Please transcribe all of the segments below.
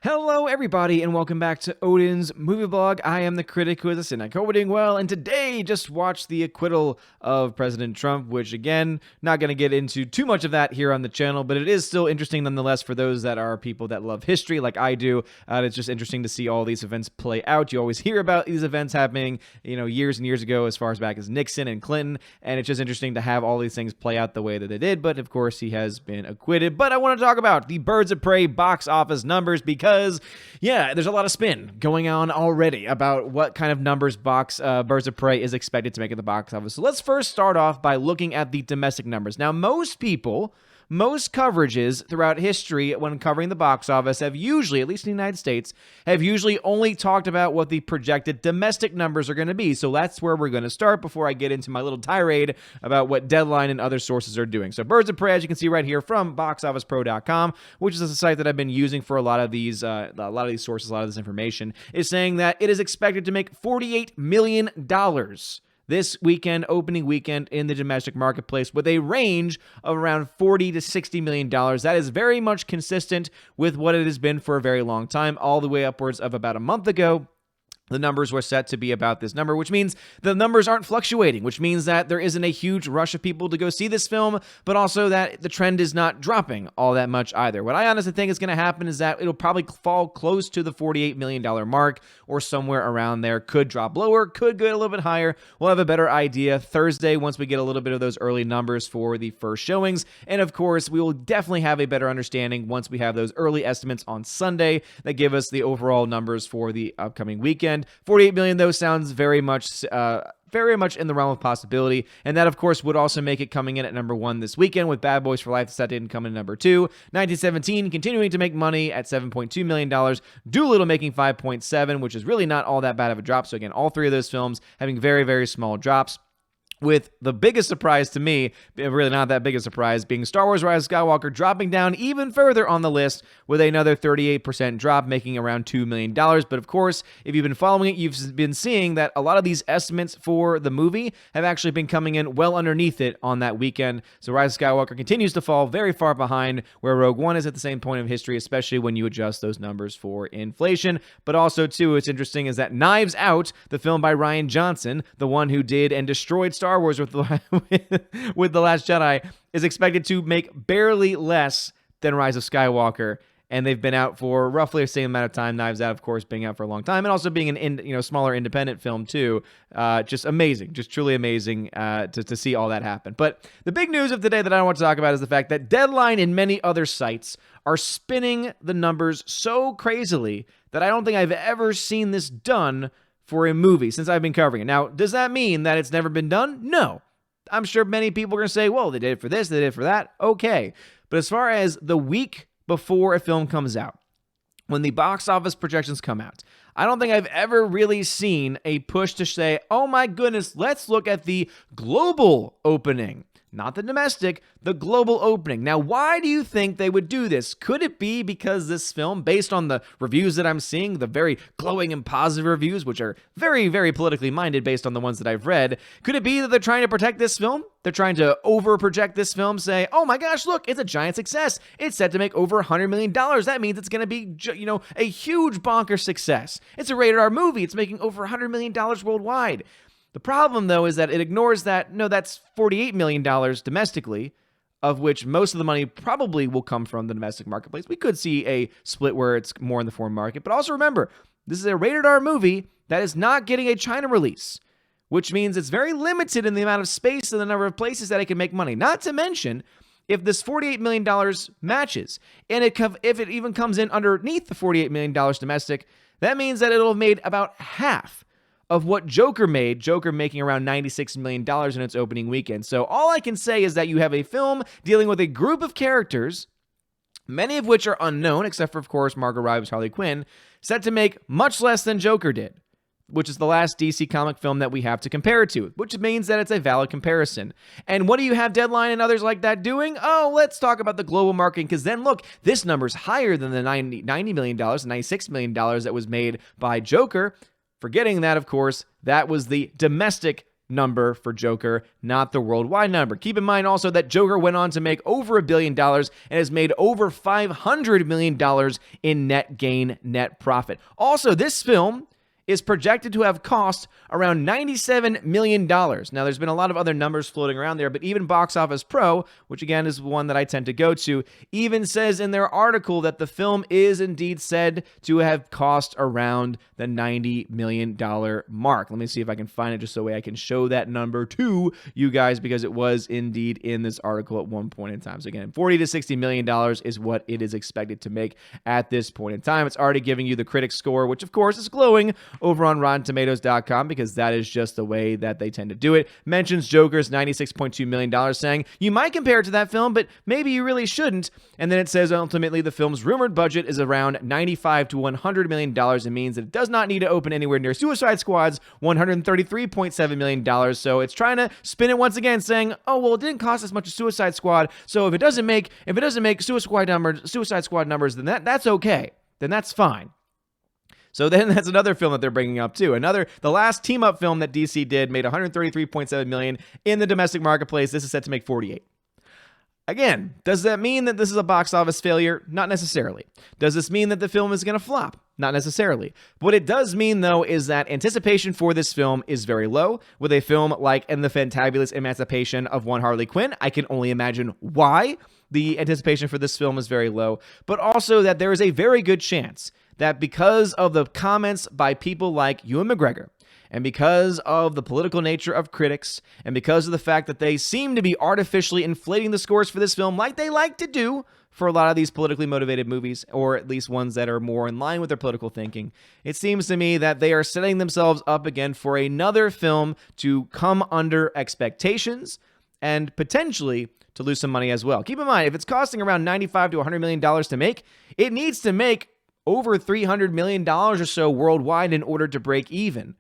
Hello, everybody, and welcome back to Odin's Movie Blog. I am the critic who is a cynic. Hope we're doing well, and today just watched the acquittal of President Trump, which, again, not going to get into too much of that here on the channel, but it is still interesting nonetheless for those that are people that love history like I do. It's just interesting to see all these events play out. You always hear about these events happening, years and years ago, as far as back as Nixon and Clinton, and it's just interesting to have all these things play out the way that they did, but of course, he has been acquitted. But I want to talk about the Birds of Prey box office numbers because there's a lot of spin going on already about what kind of numbers Birds of Prey is expected to make at the box office. So let's first start off by looking at the domestic numbers. Now, most coverages throughout history when covering the box office have usually, at least in the United States, have usually only talked about what the projected domestic numbers are going to be. So that's where we're going to start before I get into my little tirade about what Deadline and other sources are doing. So Birds of Prey, as you can see right here from boxofficepro.com, which is a site that I've been using for a lot of these sources, a lot of this information, is saying that it is expected to make $48 million this weekend, opening weekend in the domestic marketplace, with a range of around $40 to $60 million. That is very much consistent with what it has been for a very long time, all the way upwards of about a month ago. The numbers were set to be about this number, which means the numbers aren't fluctuating, which means that there isn't a huge rush of people to go see this film, but also that the trend is not dropping all that much either. What I honestly think is going to happen is that it'll probably fall close to the $48 million mark or somewhere around there. Could drop lower, could go a little bit higher. We'll have a better idea Thursday once we get a little bit of those early numbers for the first showings. And of course, we will definitely have a better understanding once we have those early estimates on Sunday that give us the overall numbers for the upcoming weekend. 48 million, though, sounds very much in the realm of possibility, and that, of course, would also make it coming in at number 1 this weekend, with Bad Boys for Life set in coming in number 2. 1917 continuing to make money at $7.2 million. Doolittle making 5.7, which is really not all that bad of a drop. So again, all three of those films having very, very small drops, with the biggest surprise to me, really not that big a surprise, being Star Wars Rise of Skywalker dropping down even further on the list with another 38% drop, making around $2 million. But of course, if you've been following it, you've been seeing that a lot of these estimates for the movie have actually been coming in well underneath it on that weekend. So Rise of Skywalker continues to fall very far behind where Rogue One is at the same point of history, especially when you adjust those numbers for inflation. But also, too, what's interesting is that Knives Out, the film by Rian Johnson, the one who did and destroyed Star Wars with The Last Jedi, is expected to make barely less than Rise of Skywalker, and they've been out for roughly the same amount of time. Knives Out, of course, being out for a long time, and also being an smaller independent film too. Just amazing, just truly amazing to see all that happen. But the big news of today that I want to talk about is the fact that Deadline and many other sites are spinning the numbers so crazily that I don't think I've ever seen this done for a movie since I've been covering it. Now, does that mean that it's never been done? No. I'm sure many people are going to say, well, they did it for this, they did it for that. Okay. But as far as the week before a film comes out, when the box office projections come out, I don't think I've ever really seen a push to say, oh my goodness, let's look at the global opening. Not the domestic, the global opening. Now, why do you think they would do this? Could it be because this film, based on the reviews that I'm seeing, the very glowing and positive reviews, which are very, very politically minded based on the ones that I've read, could it be that they're trying to protect this film? They're trying to over-project this film, say, oh my gosh, look, it's a giant success. It's set to make over $100 million. That means it's going to be, a huge bonker success. It's a rated R movie. It's making over $100 million worldwide. The problem, though, is that it ignores that, no, that's $48 million domestically, of which most of the money probably will come from the domestic marketplace. We could see a split where it's more in the foreign market. But also remember, this is a rated R movie that is not getting a China release, which means it's very limited in the amount of space and the number of places that it can make money. Not to mention, if this $48 million matches, and if it even comes in underneath the $48 million domestic, that means that it'll have made about half of what Joker made, Joker making around $96 million in its opening weekend. So all I can say is that you have a film dealing with a group of characters, many of which are unknown, except for, of course, Margot Robbie's Harley Quinn, set to make much less than Joker did, which is the last DC comic film that we have to compare it to, which means that it's a valid comparison. And what do you have Deadline and others like that doing? Oh, let's talk about the global marketing, because then look, this number's higher than the $90 million, $96 million that was made by Joker. Forgetting that, of course, that was the domestic number for Joker, not the worldwide number. Keep in mind also that Joker went on to make over $1 billion and has made over $500 million in net profit. Also, this film is projected to have cost around $97 million. Now, there's been a lot of other numbers floating around there, but even Box Office Pro, which again is one that I tend to go to, even says in their article that the film is indeed said to have cost around the $90 million mark. Let me see if I can find it just so I can show that number to you guys, because it was indeed in this article at one point in time. So again, $40 to $60 million is what it is expected to make at this point in time. It's already giving you the critics score, which of course is glowing over on RottenTomatoes.com, because that is just the way that they tend to do it. Mentions Joker's $96.2 million, saying, you might compare it to that film, but maybe you really shouldn't. And then it says ultimately the film's rumored budget is around $95 to $100 million. It means that it does not need to open anywhere near Suicide Squad's $133.7 million. So it's trying to spin it once again, saying, oh, well, it didn't cost as much as Suicide Squad, so if it doesn't make Suicide Squad numbers, then that's okay. Then that's fine. So then that's another film that they're bringing up too. The last team-up film that DC did made $133.7 million in the domestic marketplace. This is set to make $48. Again, does that mean that this is a box office failure? Not necessarily. Does this mean that the film is going to flop? Not necessarily. What it does mean, though, is that anticipation for this film is very low. With a film like And the Fantabulous Emancipation of One Harley Quinn, I can only imagine why the anticipation for this film is very low, but also that there is a very good chance that because of the comments by people like Ewan McGregor, and because of the political nature of critics, and because of the fact that they seem to be artificially inflating the scores for this film like they like to do for a lot of these politically motivated movies, or at least ones that are more in line with their political thinking, it seems to me that they are setting themselves up again for another film to come under expectations and potentially to lose some money as well. Keep in mind, if it's costing around $95 to $100 million to make, it needs to make over $300 million or so worldwide in order to break even.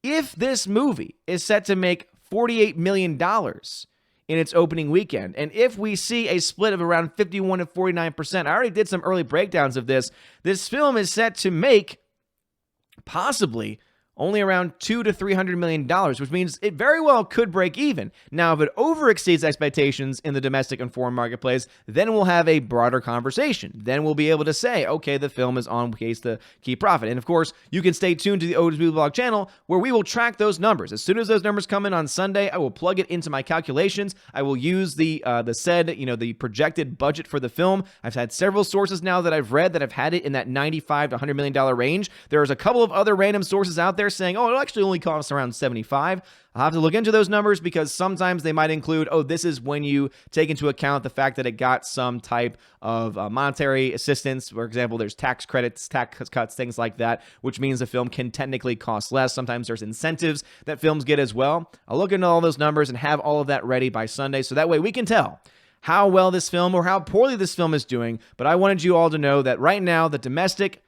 If this movie is set to make $48 million in its opening weekend, and if we see a split of around 51 to 49%, I already did some early breakdowns of this, this film is set to make possibly only around $200 to $300 million, which means it very well could break even. Now, if it overexceeds expectations in the domestic and foreign marketplace, then we'll have a broader conversation. Then we'll be able to say, okay, the film is on pace to keep profit. And of course, you can stay tuned to the Odin's Movie Blog channel, where we will track those numbers. As soon as those numbers come in on Sunday, I will plug it into my calculations. I will use the projected budget for the film. I've had several sources now that I've read that have had it in that $95 to $100 million range. There's a couple of other random sources out there saying, oh, it'll actually only cost around $75. I'll have to look into those numbers, because sometimes they might include, oh, this is when you take into account the fact that it got some type of monetary assistance. For example, there's tax credits, tax cuts, things like that, which means the film can technically cost less. Sometimes there's incentives that films get as well. I'll look into all those numbers and have all of that ready by Sunday, so that way we can tell how well this film or how poorly this film is doing. But I wanted you all to know that right now, the domestic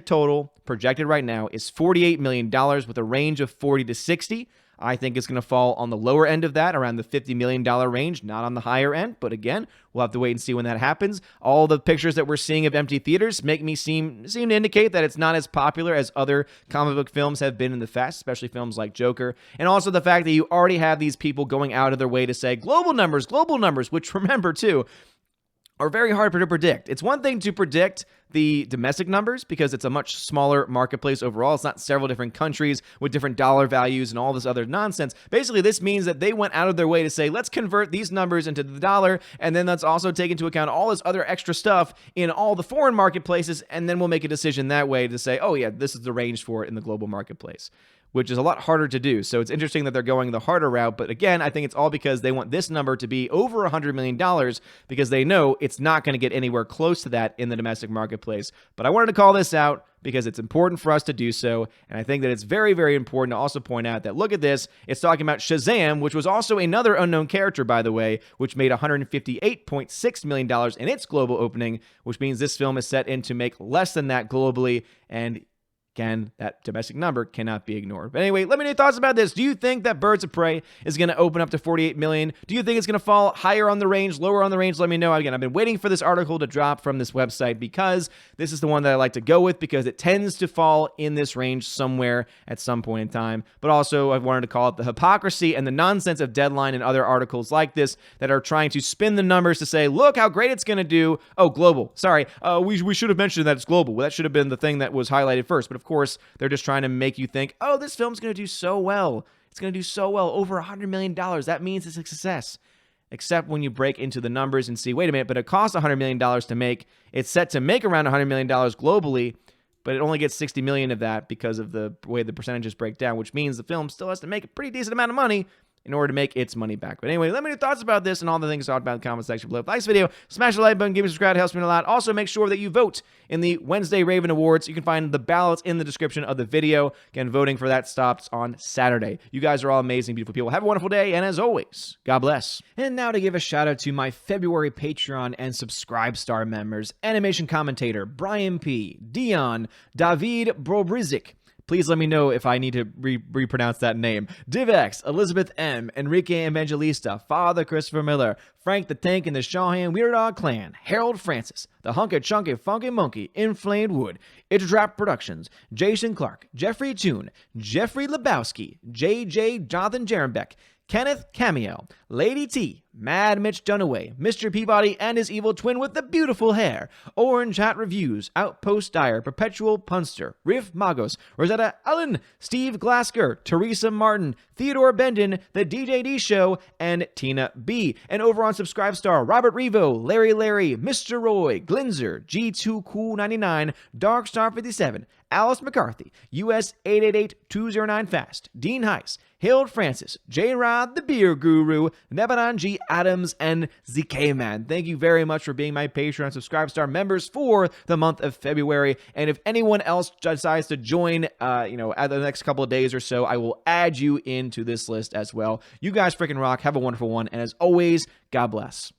total projected right now is $48 million with a range of 40 to 60. I think it's going to fall on the lower end of that, around the $50 million range, not on the higher end. But again, we'll have to wait and see when that happens. All the pictures that we're seeing of empty theaters make me seem to indicate that it's not as popular as other comic book films have been in the past, especially films like Joker. And also the fact that you already have these people going out of their way to say global numbers, which, remember too, are very hard to predict. It's one thing to predict the domestic numbers because it's a much smaller marketplace overall. It's not several different countries with different dollar values and all this other nonsense. Basically, this means that they went out of their way to say, let's convert these numbers into the dollar, and then let's also take into account all this other extra stuff in all the foreign marketplaces, and then we'll make a decision that way to say, oh yeah, this is the range for it in the global marketplace, which is a lot harder to do. So it's interesting that they're going the harder route. But again, I think it's all because they want this number to be over $100 million because they know it's not going to get anywhere close to that in the domestic marketplace. But I wanted to call this out because it's important for us to do so. And I think that it's very, very important to also point out that, look at this, it's talking about Shazam, which was also another unknown character, by the way, which made $158.6 million in its global opening, which means this film is set in to make less than that globally. And Again, that domestic number cannot be ignored. But anyway, let me know your thoughts about this. Do you think that Birds of Prey is going to open up to 48 million? Do you think it's going to fall higher on the range, lower on the range? Let me know. Again, I've been waiting for this article to drop from this website because this is the one that I like to go with because it tends to fall in this range somewhere at some point in time. But also, I wanted to call it the hypocrisy and the nonsense of Deadline and other articles like this that are trying to spin the numbers to say, look how great it's going to do. Oh, global. Sorry. We should have mentioned that it's global. Well, that should have been the thing that was highlighted first. But of course, they're just trying to make you think, oh, this film's going to do so well. It's going to do so well, over $100 million. That means it's a success. Except when you break into the numbers and see, wait a minute, but it costs $100 million to make. It's set to make around $100 million globally, but it only gets 60 million of that because of the way the percentages break down, which means the film still has to make a pretty decent amount of money in order to make its money back. But anyway, let me know your thoughts about this and all the things talked about in the comment section below. If you like this video, smash the like button, give me a subscribe, it helps me a lot. Also, make sure that you vote in the Wednesday Raven Awards. You can find the ballots in the description of the video. Again, voting for that stops on Saturday. You guys are all amazing, beautiful people. Have a wonderful day, and as always, God bless. And now to give a shout out to my February Patreon and Subscribe Star members: Animation Commentator, Brian P., Dion, David Brobrizik. Please let me know if I need to repronounce that name. DivX, Elizabeth M., Enrique Evangelista, Father Christopher Miller, Frank the Tank and the Shawhan Weird Dog Clan, Harold Francis, The Hunky Chunky Funky Monkey, Inflamed Wood, Trap Productions, Jason Clark, Jeffrey Toon, Jeffrey Lebowski, JJ Jonathan Jerembeck, Kenneth Cameo, Lady T, Mad Mitch Dunaway, Mr. Peabody and his evil twin with the beautiful hair, Orange Hat Reviews, Outpost Dyer, Perpetual Punster, Riff Magos, Rosetta Allen, Steve Glasker, Teresa Martin, Theodore Bendon, The DJD Show, and Tina B. And over on Subscribestar, Robert Revo, Larry, Mr. Roy, Glinzer, G2Cool99, Darkstar57, Alice McCarthy, US 888209 Fast, Dean Heiss, Hild Francis, J-Rod the Beer Guru, Nebanon G. Adams, and ZK Man. Thank you very much for being my Patreon Subscribestar members for the month of February. And if anyone else decides to join, at the next couple of days or so, I will add you into this list as well. You guys freaking rock. Have a wonderful one. And as always, God bless.